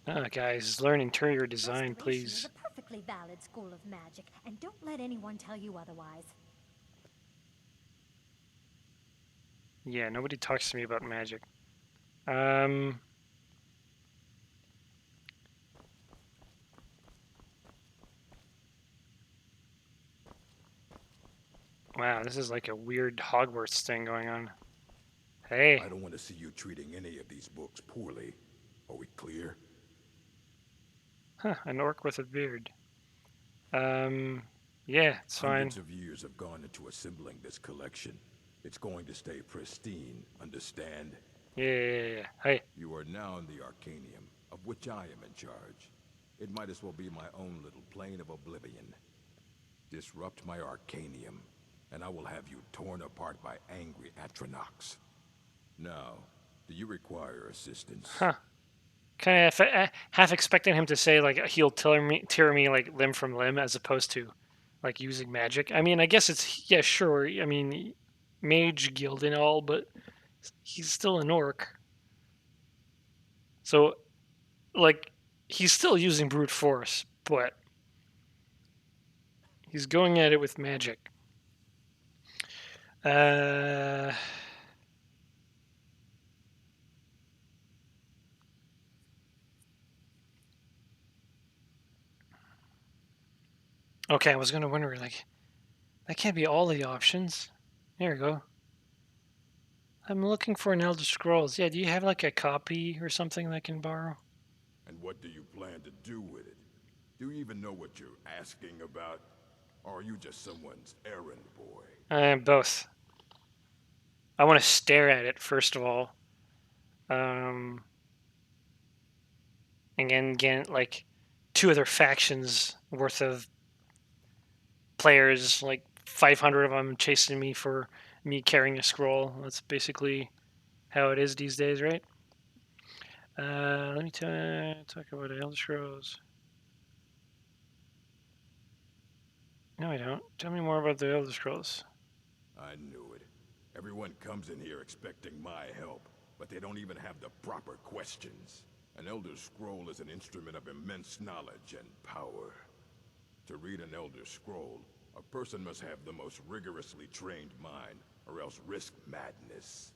Guys, learn interior design, Restoration is please. a perfectly valid school of magic, and don't let anyone tell you otherwise. Yeah, nobody talks to me about magic. Um, wow, this is like a weird Hogwarts thing going on. Hey, I don't want to see you treating any of these books poorly. Are we clear? huh, an orc with a beard. Um, yeah, it's fine. Hundreds of years have gone into assembling this collection. It's going to stay pristine, understand? Yeah. Hey, You are now in the Arcanium, of which I am in charge. It might as well be my own little plane of oblivion. Disrupt my Arcanium, and I will have you torn apart by angry Atronachs. Now, do you require assistance? huh. Kind of half expecting him to say like he'll tear me like limb from limb as opposed to like using magic. I mean, I guess it's yeah, sure. I mean, mage guild and all, but he's still an orc, so like he's still using brute force, but he's going at it with magic. Uh, okay, I was gonna wonder like that can't be all the options. There we go. I'm looking for an Elder Scrolls. Yeah, do you have like a copy or something that I can borrow? And what do you plan to do with it? Do you even know what you're asking about? Or are you just someone's errand boy? Both. I want to stare at it first of all. Um, and then get like two other factions worth of players, like 500 of them chasing me for me carrying a scroll. That's basically how it is these days, right? Let me talk about Elder Scrolls. No, I don't. Tell me more about the Elder Scrolls. I knew it. Everyone comes in here expecting my help, but they don't even have the proper questions. An Elder Scroll is an instrument of immense knowledge and power. To read an Elder Scroll, a person must have the most rigorously trained mind, or else risk madness.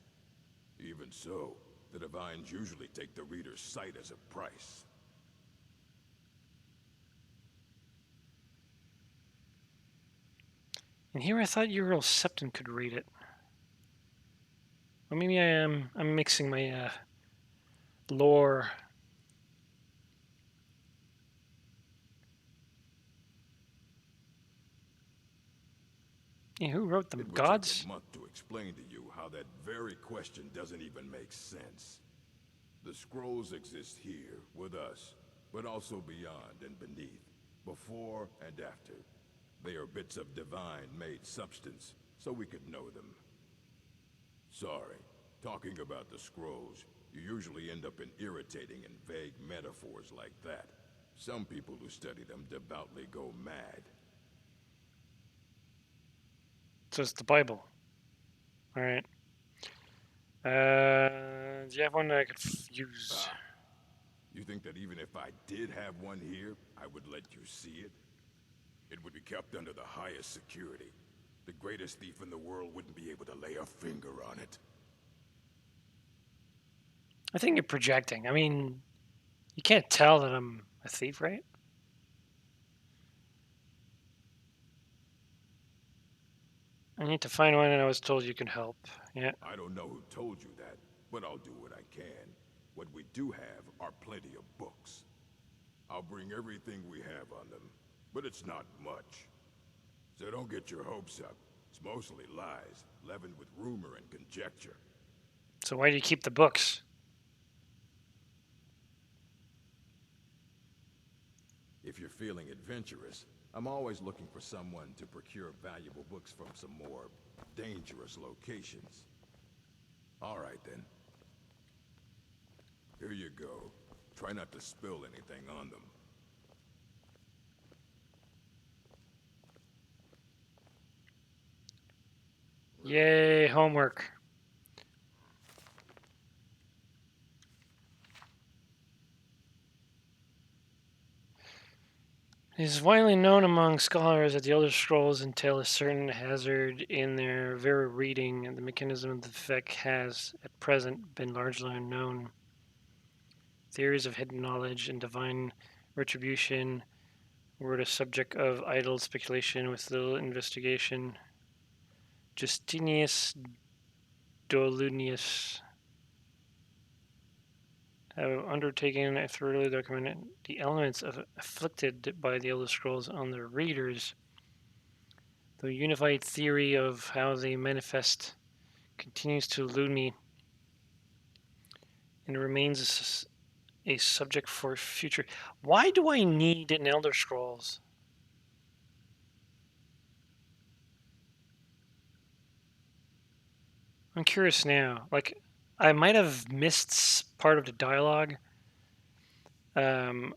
Even so, the Divines usually take the reader's sight as a price. And here I thought Earl Septon could read it. Well, maybe I am. I'm mixing my lore. Yeah, who wrote them? It would take a Gods? month to explain to you how that very question doesn't even make sense. The scrolls exist here, with us, but also beyond and beneath, before and after. They are bits of divine-made substance, so we could know them. Sorry, talking about the scrolls, you usually end up in irritating and vague metaphors like that. Some people who study them devoutly go mad. So it's the Bible. All right. Do you have one that I could use? Ah, you think that even if I did have one here, I would let you see it? It would be kept under the highest security. The greatest thief in the world wouldn't be able to lay a finger on it. I think you're projecting. I mean, you can't tell that I'm a thief, right? I need to find one, and I was told you can help. Yeah. I don't know who told you that, but I'll do what I can. What we do have are plenty of books. I'll bring everything we have on them, but it's not much. So don't get your hopes up. It's mostly lies, leavened with rumor and conjecture. So why do you keep the books? If you're feeling adventurous, I'm always looking for someone to procure valuable books from some more dangerous locations. All right then. Here you go. Try not to spill anything on them. Yay, homework. It is widely known among scholars that the Elder Scrolls entail a certain hazard in their very reading, and the mechanism of the effect has, at present, been largely unknown. Theories of hidden knowledge and divine retribution were the subject of idle speculation with little investigation. Justinius Dolunius have undertaken a thoroughly documented the elements afflicted by the Elder Scrolls on their readers. The unified theory of how they manifest continues to elude me and remains a subject for future. Why do I need an Elder Scrolls? I'm curious now. Like, I might have missed part of the dialogue um,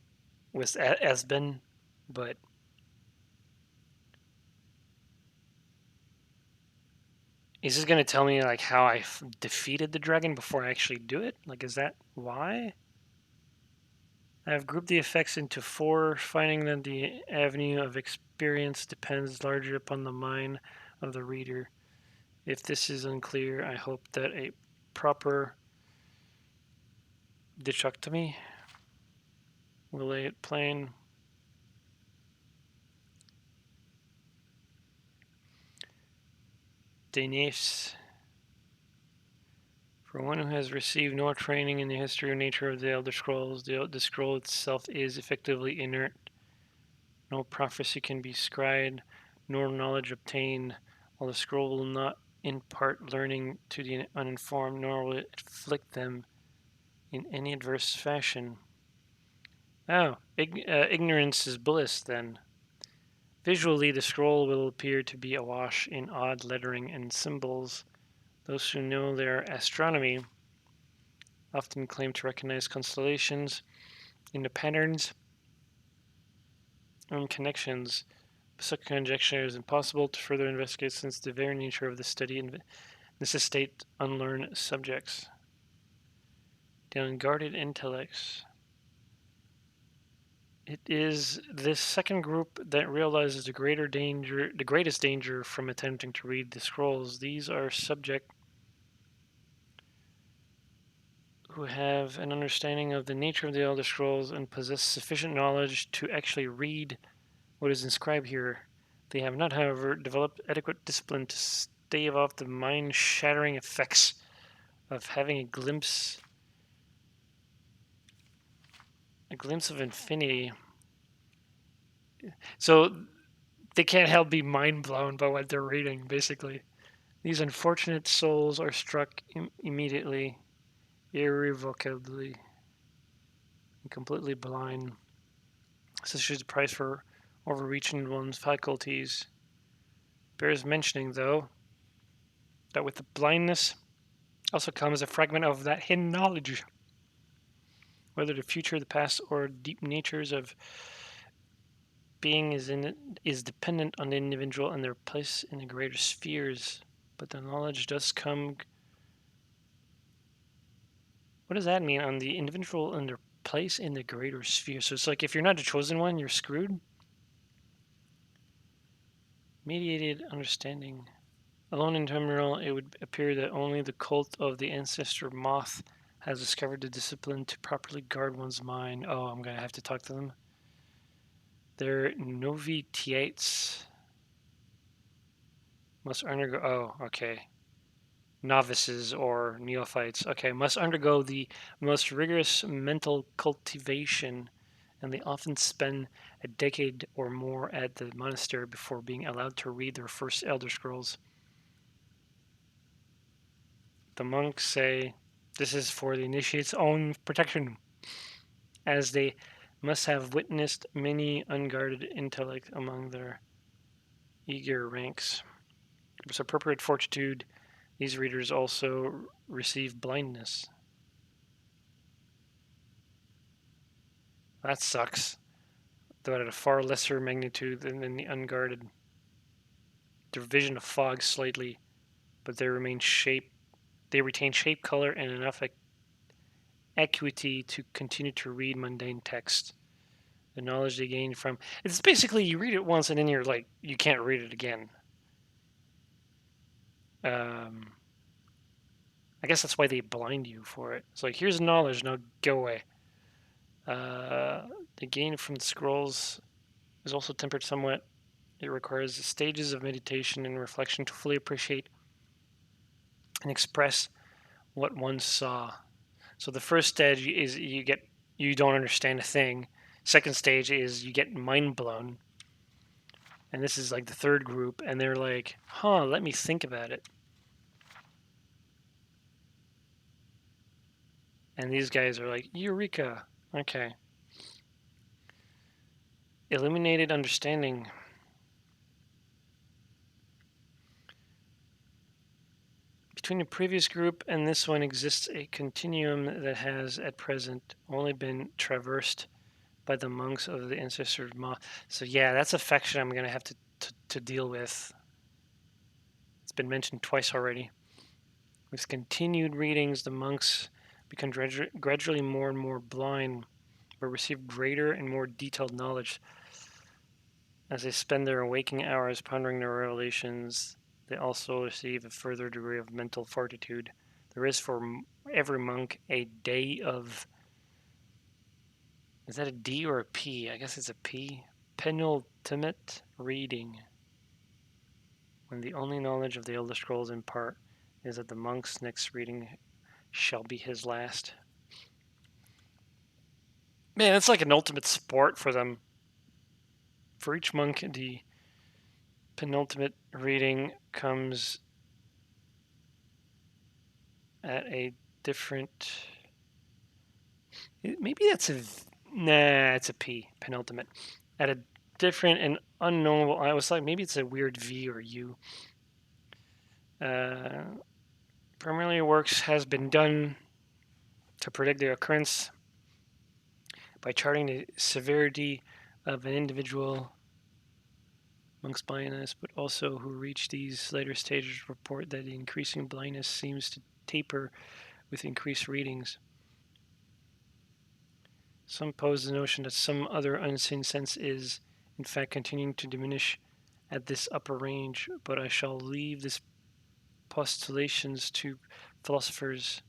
with Esben, but is this going to tell me like how I defeated the dragon before I actually do it? Like, is that why? I have grouped the effects into 4, finding that the avenue of experience depends largely upon the mind of the reader. If this is unclear, I hope that a proper dichotomy will lay it plain. Daenerys. For one who has received no training in the history or nature of the Elder Scrolls, the scroll itself is effectively inert. No prophecy can be scribed, nor knowledge obtained, while the scroll will not impart learning to the uninformed, nor will it afflict them in any adverse fashion. Oh, ignorance is bliss, then. Visually, the scroll will appear to be awash in odd lettering and symbols. Those who know their astronomy often claim to recognize constellations in the patterns and connections. Such conjecture is impossible to further investigate since the very nature of the study necessitates unlearned subjects. The Unguarded Intellects. It is this second group that realizes the greatest danger from attempting to read the scrolls. These are subjects who have an understanding of the nature of the Elder Scrolls and possess sufficient knowledge to actually read what is inscribed here. They have not, however, developed adequate discipline to stave off the mind-shattering effects of having a glimpse of infinity. So they can't help be mind blown by what they're reading, basically. These unfortunate souls are struck immediately, irrevocably, and completely blind. Such is the price for overreaching one's faculties. Bears mentioning, though, that with the blindness also comes a fragment of that hidden knowledge, whether the future, the past, or deep natures of being is dependent on the individual and their place in the greater spheres. But the knowledge does come. What does that mean? On the individual and their place in the greater sphere. So it's like if you're not the chosen one, you're screwed. Mediated understanding. Alone in Terminal, it would appear that only the cult of the ancestor moth has discovered the discipline to properly guard one's mind. Oh, I'm going to have to talk to them. Their novitiates must undergo. Oh, okay. Novices or neophytes. Okay, must undergo the most rigorous mental cultivation, and they often spend a decade or more at the monastery before being allowed to read their first Elder Scrolls. The monks say this is for the initiate's own protection, as they must have witnessed many unguarded intellect among their eager ranks. With appropriate fortitude, these readers also receive blindness. That sucks, though at a far lesser magnitude than in the unguarded. Their vision of fog slightly, but they retain shape, color, and enough acuity to continue to read mundane text. The knowledge they gain from... It's basically you read it once and then you're like, you can't read it again. I guess that's why they blind you for it. It's like, here's knowledge, now go away. The gain from the scrolls is also tempered somewhat. It requires stages of meditation and reflection to fully appreciate and express what one saw. So the first stage is you don't understand a thing. Second stage is you get mind blown. And this is like the third group, and they're like, huh, let me think about it. And these guys are like, Eureka. Okay. Illuminated understanding. Between the previous group and this one exists a continuum that has, at present, only been traversed by the monks of the ancestor Ma. So yeah, that's a faction I'm going to have to deal with. It's been mentioned twice already. With continued readings, the monks become gradually more and more blind, but receive greater and more detailed knowledge. As they spend their waking hours pondering their revelations, they also receive a further degree of mental fortitude. There is for every monk a day of... Is that a D or a P? I guess it's a P. Penultimate reading. When the only knowledge of the Elder Scrolls impart is that the monk's next reading shall be his last. Man, it's like an ultimate sport for them. For each monk, the penultimate reading comes at a different... Maybe that's a... Nah, it's a P, penultimate. At a different and unknowable... I was like, maybe it's a weird V or U. Primarily works has been done to predict the occurrence by charting the severity of an individual amongst blindness, but also who reach these later stages report that the increasing blindness seems to taper with increased readings. Some pose the notion that some other unseen sense is, in fact, continuing to diminish at this upper range, but I shall leave these postulations to philosophers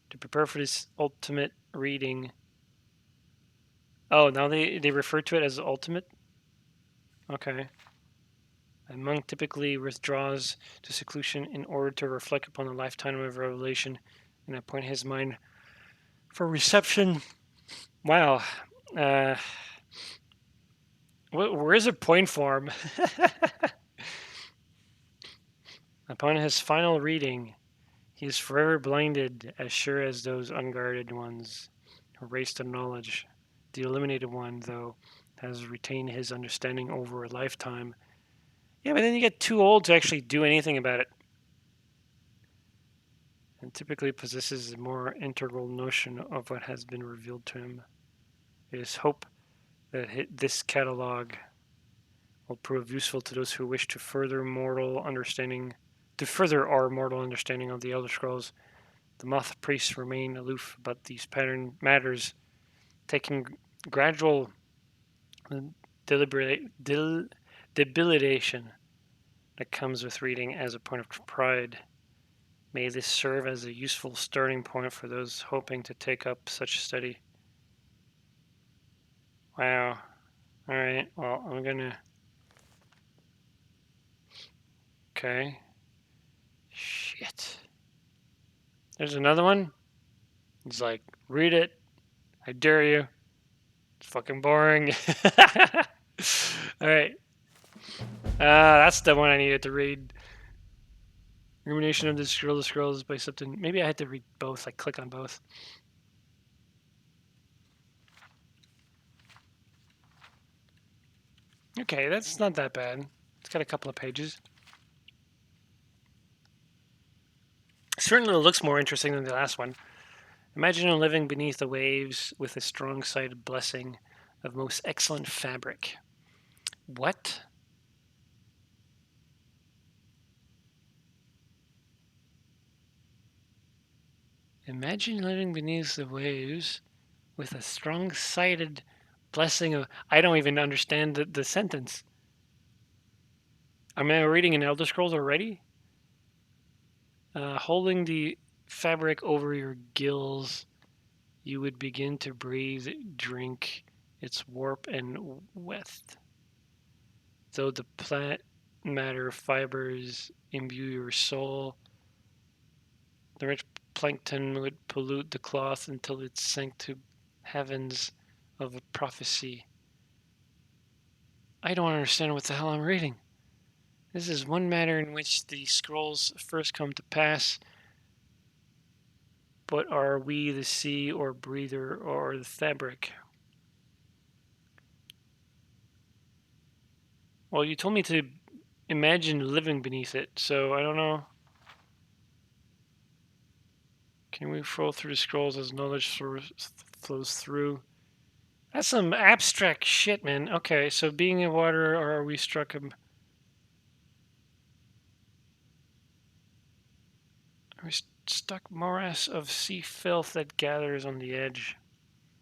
to prepare for this ultimate reading. Oh, now they refer to it as ultimate? Okay. A monk typically withdraws to seclusion in order to reflect upon the lifetime of revelation and appoint his mind for reception. Wow. Where is a point form? Upon his final reading, he is forever blinded, as sure as those unguarded ones who race to knowledge. The illuminated one, though, has retained his understanding over a lifetime. Yeah, but then you get too old to actually do anything about it. And typically possesses a more integral notion of what has been revealed to him. It is hope that this catalog will prove useful to those who wish to further our mortal understanding of the Elder Scrolls. The moth priests remain aloof about these pattern matters, taking gradual debilitation that comes with reading as a point of pride. May this serve as a useful starting point for those hoping to take up such study. Wow. Alright, well, I'm gonna... Okay. Shit. There's another one. He's like, read it. I dare you. It's fucking boring. Alright. That's the one I needed to read. Rumination of the Scrolls by something. Maybe I had to read both. Like, click on both. Okay, that's not that bad. It's got a couple of pages. Certainly looks more interesting than the last one. Imagine living beneath the waves with a strong-sided blessing of most excellent fabric. What? Imagine living beneath the waves with a strong-sided Blessing of... I don't even understand the sentence. Am I reading an Elder Scrolls already? Holding the fabric over your gills, you would begin to breathe, drink its warp and weft. Though the plant matter fibers imbue your soul, the rich plankton would pollute the cloth until it sank to heavens of a prophecy. I don't understand what the hell I'm reading. This is one matter in which the scrolls first come to pass. But are we the sea or breather or the fabric? Well, you told me to imagine living beneath it, so I don't know. Can we flow through the scrolls as knowledge flows through? That's some abstract shit, man. Okay, so being in water, or are we struck a... Are we stuck morass of sea filth that gathers on the edge?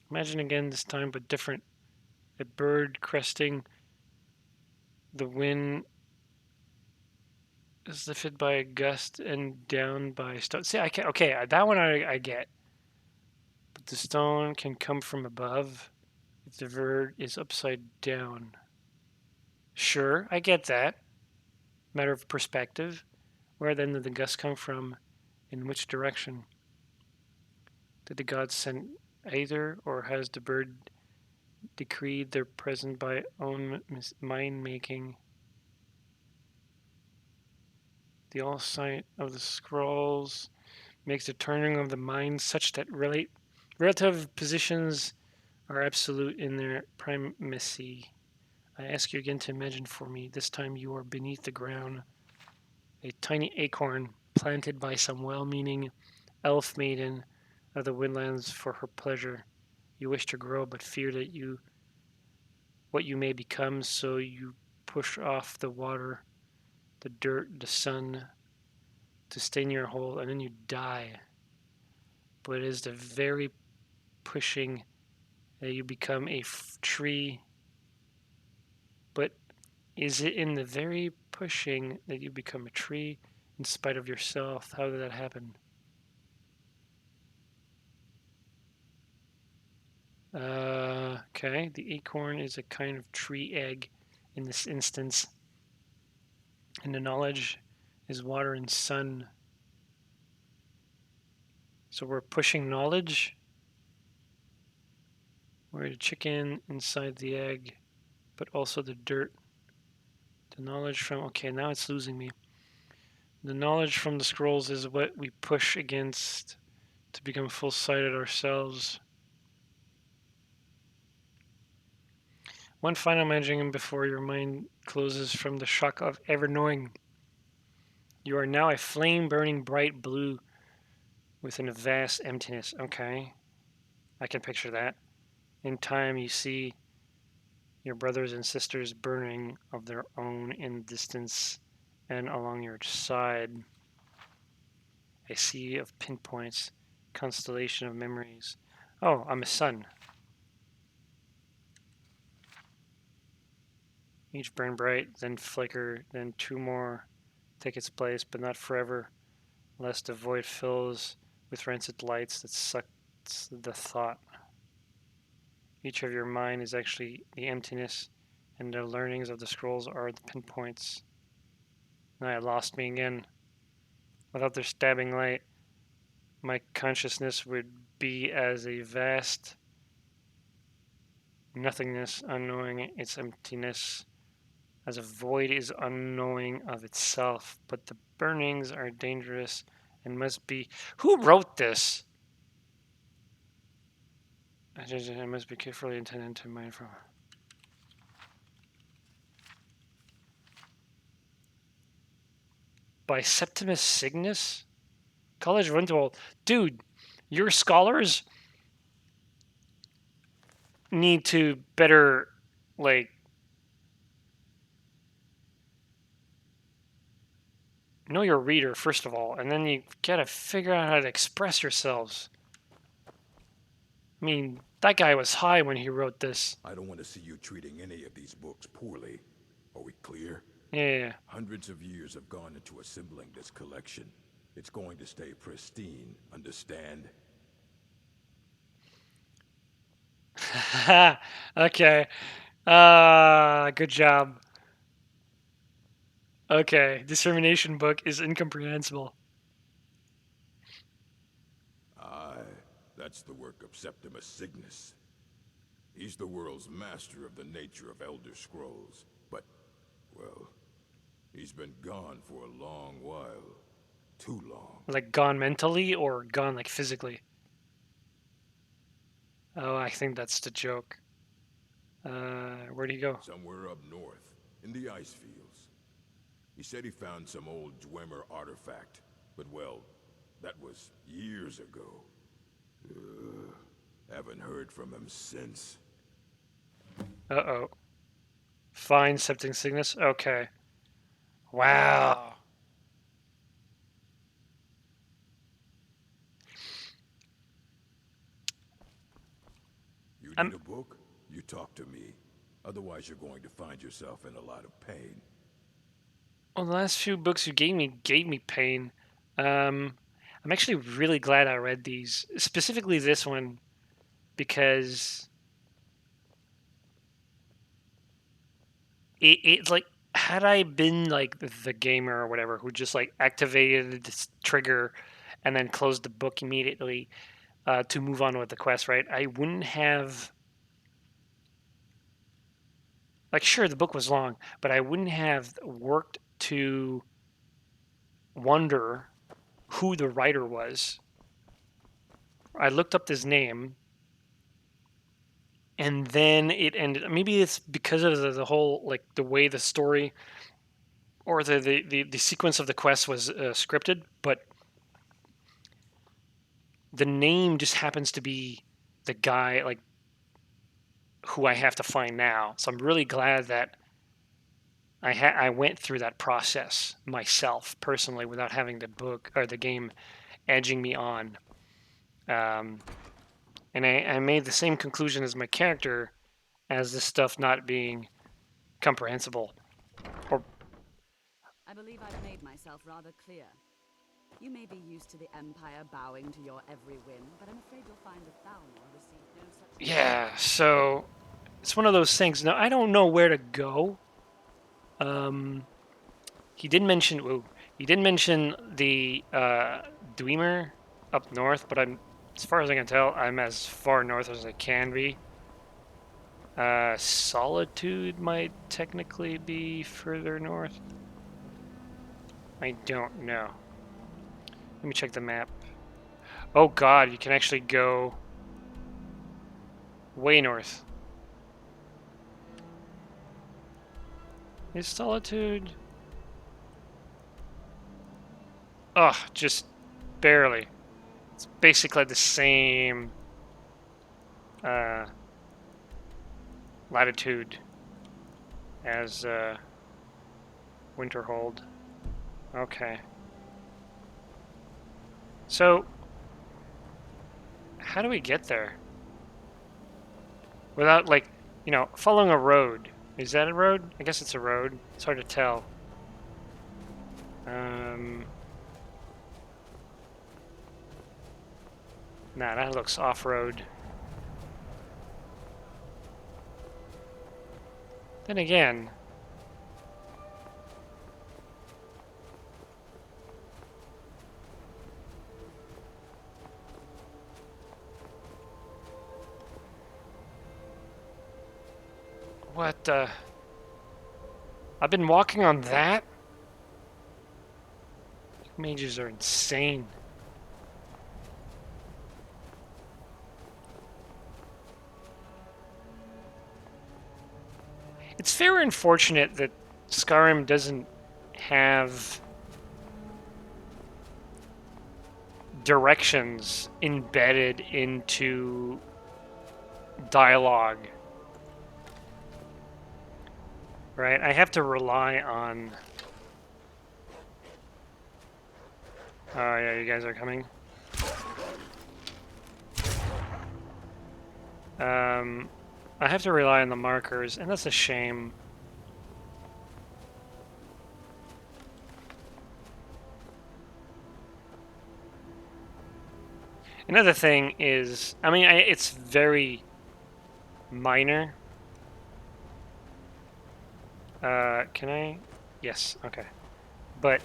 Imagine again this time, but different. A bird cresting the wind is lifted by a gust and down by a stone. See, I can okay, that one I get. But the stone can come from above if the bird is upside down. Sure, I get that. Matter of perspective. Where then did the gust come from? In which direction? Did the gods send either, or has the bird decreed their presence by own mind making? The all sight of the scrolls makes the turning of the mind such that relative positions are absolute in their primacy. I ask you again to imagine for me. This time you are beneath the ground, a tiny acorn planted by some well-meaning elf maiden of the woodlands for her pleasure. You wish to grow, but fear that what you may become, so you push off the water, the dirt, the sun to stain your hole, and then you die. But it is the very pushing that you become a tree. But is it in the very pushing that you become a tree in spite of yourself? How did that happen? Okay, the acorn is a kind of tree egg in this instance, and the knowledge is water and sun. So we're pushing knowledge. We're the chicken inside the egg, but also the dirt. The knowledge from... Okay, now it's losing me. The knowledge from the scrolls is what we push against to become full-sighted ourselves. One final imagining before your mind closes from the shock of ever knowing. You are now a flame burning bright blue within a vast emptiness. Okay, I can picture that. In time, you see your brothers and sisters burning of their own in the distance and along your side. A sea of pinpoints, constellation of memories. Oh, I'm a sun. Each burn bright, then flicker, then two more take its place, but not forever, lest the void fills with rancid lights that sucks the thought. Each of your mind is actually the emptiness, and the learnings of the scrolls are the pinpoints. Now I lost me again. Without their stabbing light, my consciousness would be as a vast nothingness, unknowing its emptiness, as a void is unknowing of itself. But the burnings are dangerous and must be... Who wrote this? I must be carefully intended to mind from... By Septimus Cygnus? College Rental. Dude, your scholars need to better, like, know your reader, first of all, and then you gotta figure out how to express yourselves. I mean, that guy was high when he wrote this. I don't want to see you treating any of these books poorly. Are we clear? Yeah. Hundreds of years have gone into assembling this collection. It's going to stay pristine, understand? Okay. Good job. Okay. Discrimination book is incomprehensible. Aye, that's the work of Septimus Cygnus. He's the world's master of the nature of Elder Scrolls. But, well, he's been gone for a long while. Too long. Like gone mentally or gone like physically? Oh, I think that's the joke. Where'd he go? Somewhere up north, in the ice fields. He said he found some old Dwemer artifact. But, well, that was years ago. Haven't heard from him since. Uh-oh. Fine septic sickness? Okay. Wow. You I'm need a book? You talk to me. Otherwise, you're going to find yourself in a lot of pain. Well, the last few books you gave me pain. I'm actually really glad I read these, specifically this one, because it's like, had I been like the gamer or whatever who just like activated this trigger and then closed the book immediately to move on with the quest, right? I wouldn't have, like, sure, the book was long, but I wouldn't have worked to wonder who the writer was. I looked up his name, and then it ended. Maybe it's because of the whole, like, the way the story or the sequence of the quest was scripted, but the name just happens to be the guy, like, who I have to find now. So I'm really glad that I went through that process myself personally without having the book or the game edging me on. Um, and I made the same conclusion as my character as this stuff not being comprehensible. Or I believe I've made myself rather clear. You may be used to the Empire bowing to your every whim, but I'm afraid you'll find that Thalmor received no such... yeah, so it's one of those things. Now I don't know where to go. Um, he did mention. Ooh, he did mention the Dwemer up north, but I'm, as far as I can tell, I'm as far north as I can be. Solitude might technically be further north. I don't know. Let me check the map. Oh god, you can actually go way north. Is Solitude? Ugh, just barely. It's basically the same latitude as Winterhold. Okay. So, how do we get there? Without, like, following a road. Is that a road? I guess it's a road. It's hard to tell. Nah, that looks off-road. Then again, what the... I've been walking on that? Mages are insane. It's very unfortunate that Skyrim doesn't have directions embedded into dialogue. Right? I have to rely on... Oh yeah, you guys are coming. I have to rely on the markers, and that's a shame. Another thing is, I mean, it's very minor. Can I? Yes, okay. But,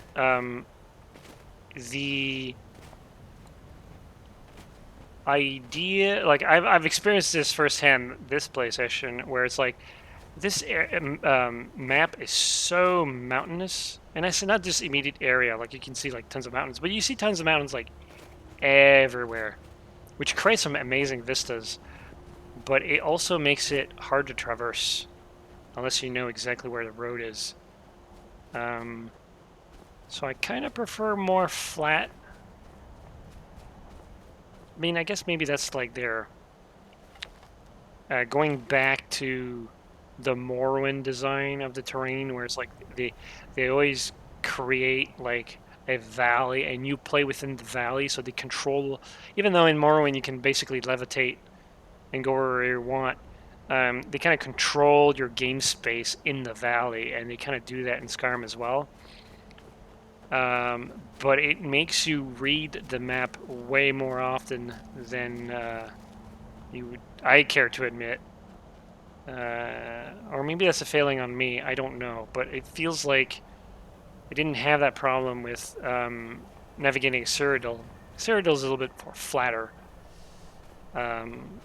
the idea, like, I've experienced this firsthand, this play session, where it's like, this map is so mountainous, and it's not just immediate area, like, you can see, like, tons of mountains, but you see tons of mountains, like, everywhere, which creates some amazing vistas, but it also makes it hard to traverse, unless you know exactly where the road is. So I kind of prefer more flat. I mean, I guess maybe that's like their going back to the Morrowind design of the terrain, where it's like they always create like a valley, and you play within the valley, so they control. Even though in Morrowind you can basically levitate and go wherever you want, they kind of control your game space in the valley, and they kind of do that in Skyrim as well. But it makes you read the map way more often than I care to admit. Or maybe that's a failing on me, I don't know. But it feels like I didn't have that problem with navigating Cyrodiil. Cyrodiil's a little bit more flatter. I'm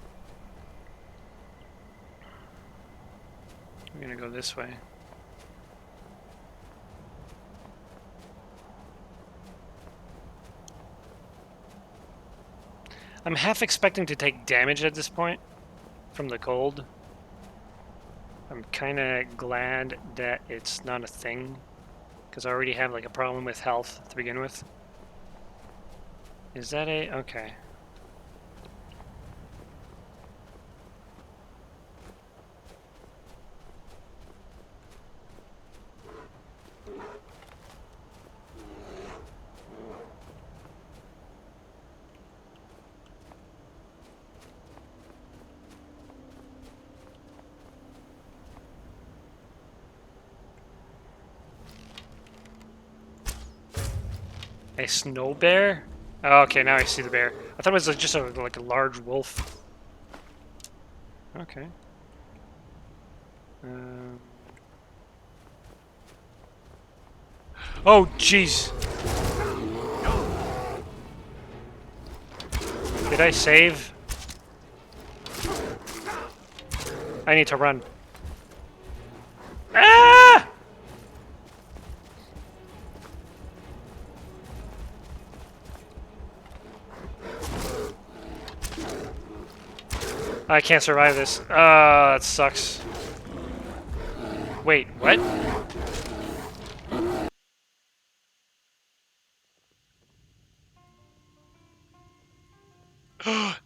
gonna go this way. I'm half expecting to take damage at this point from the cold. I'm kind of glad that it's not a thing, because I already have like a problem with health to begin with. Is that a... okay. A snow bear? Oh, okay, now I see the bear. I thought it was just like a large wolf. Okay. Oh, jeez. Did I save? I need to run. Ah! I can't survive this. That sucks. Wait, what?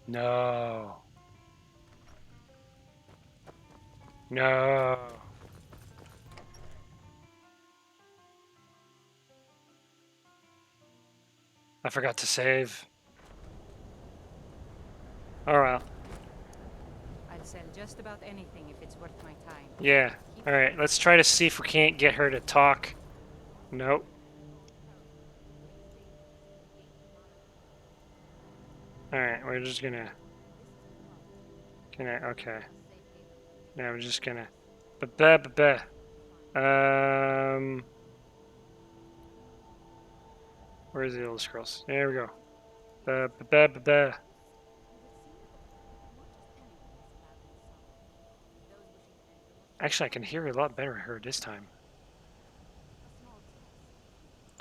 No. No. I forgot to save. Oh well. I'll sell just about anything if it's worth my time. Yeah. Alright, let's try to see if we can't get her to talk. Nope. Alright, we're just gonna... okay. Now we're just gonna... Ba-ba-ba-ba. Where's the little scrolls? There we go. Ba-ba-ba-ba-ba. Actually, I can hear a lot better her this time.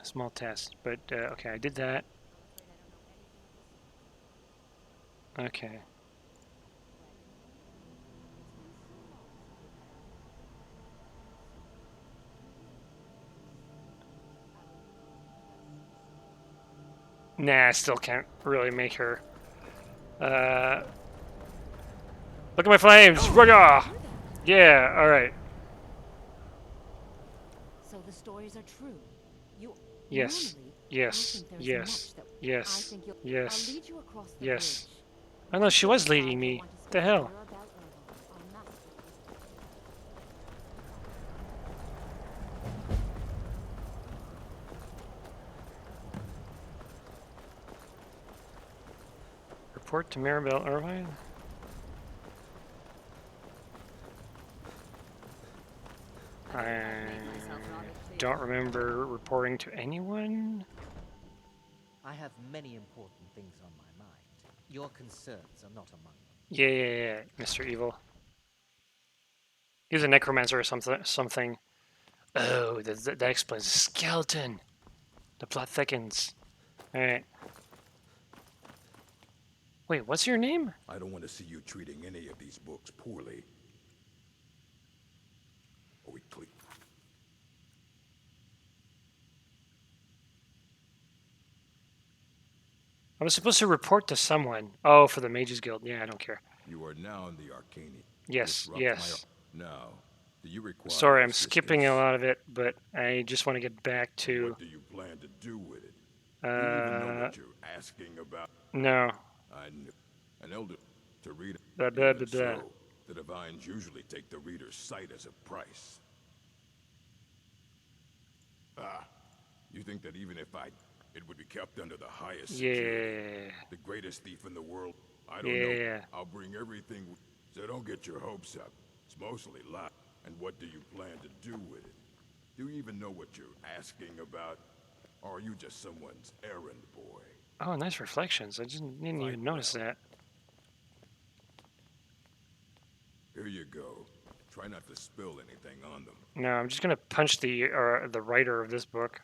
A small test, but okay, I did that. Okay. Nah, I still can't really make her. Look at my flames! Rugga! Yeah, alright. So the stories are true. You Yes. normally, Yes. I think there's Yes. much that Yes. I think Yes. I'll lead you across the Yes. bridge. I know she was leading me. What the hell? report to Maribel Irvine. I Made myself rather clear. don't remember reporting to anyone. I have many important things on my mind. Your concerns are not among them. Yeah, Mr. Evil. He's a necromancer or something. Oh, that explains the skeleton. The plot thickens. Alright. Wait, what's your name? I don't want to see you treating any of these books poorly. Are we clear? I was supposed to report to someone. Oh, for the Mages Guild. Yeah, I don't care. You are now in the Arcane. Yes, Disrupt yes. Now, do you require Sorry, I'm assistance? skipping a lot of it, but I just want to get back And to... what do you plan to do with it? Do you even know what you're asking about? No. I knew. An elder to read it. Blah, blah, Even blah, blah. so, the Divines usually take the reader's sight as a price. You think that even if it would be kept under the highest security? Yeah. The greatest thief in the world? I don't know. Yeah. I'll bring everything. So don't get your hopes up. It's mostly lie. And what do you plan to do with it? Do you even know what you're asking about? Or are you just someone's errand boy? Oh, nice reflections. I didn't even notice that. Here you go. Try not to spill anything on them. No, I'm just gonna punch the writer of this book.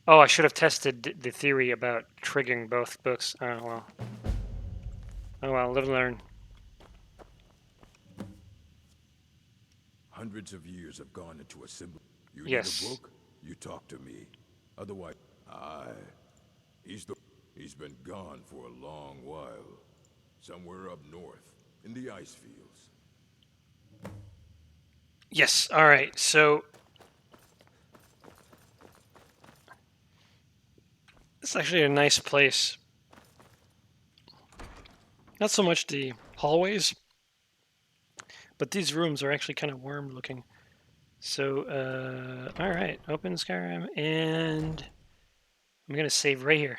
Oh, I should have tested the theory about triggering both books. Oh well. Oh well, live and learn. Hundreds of years have gone into a symbol. You Yes. need a book? You talk to me. Otherwise, he's been gone for a long while. Somewhere up north, in the ice fields. Yes. All right. So it's actually a nice place. Not so much the hallways, but these rooms are actually kind of warm looking. So, all right, open Skyrim, and I'm gonna save right here.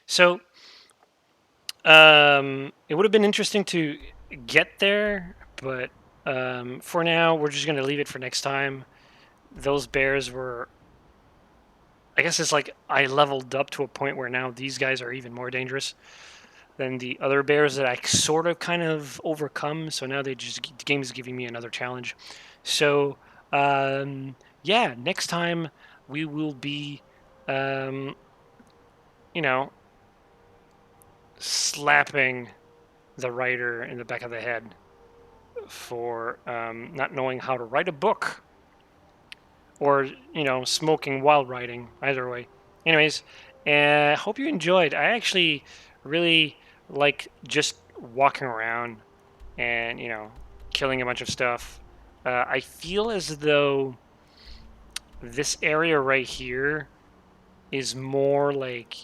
So, it would have been interesting to get there, but for now, we're just gonna leave it for next time. Those bears were, I guess it's like I leveled up to a point where now these guys are even more dangerous than the other bears that I sort of kind of overcome. So now the game is giving me another challenge. So yeah, next time we will be, you know, slapping the writer in the back of the head for not knowing how to write a book, or smoking while writing. Either way. Anyways, hope you enjoyed. I actually really like just walking around and killing a bunch of stuff. I feel as though this area right here is more like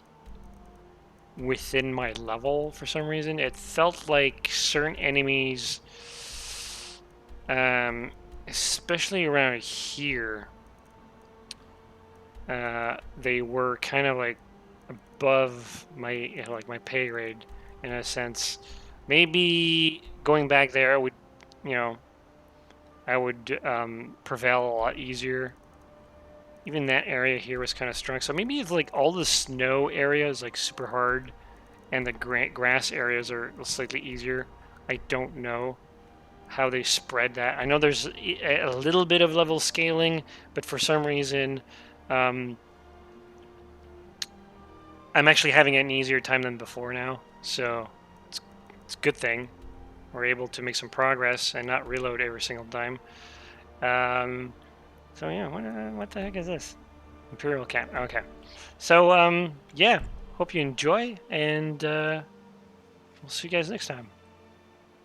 within my level for some reason. It felt like certain enemies, especially around here, they were kind of like above my like my pay grade in a sense. Maybe going back there would, I would prevail a lot easier. Even that area here was kind of strong. So maybe it's like all the snow area is like super hard, and the grass areas are slightly easier. I don't know how they spread that. I know there's a little bit of level scaling, but for some reason, I'm actually having an easier time than before now. So it's a good thing. We're able to make some progress and not reload every single time. So yeah, what the heck is this? Imperial Camp. Okay. So yeah, hope you enjoy, and we'll see you guys next time.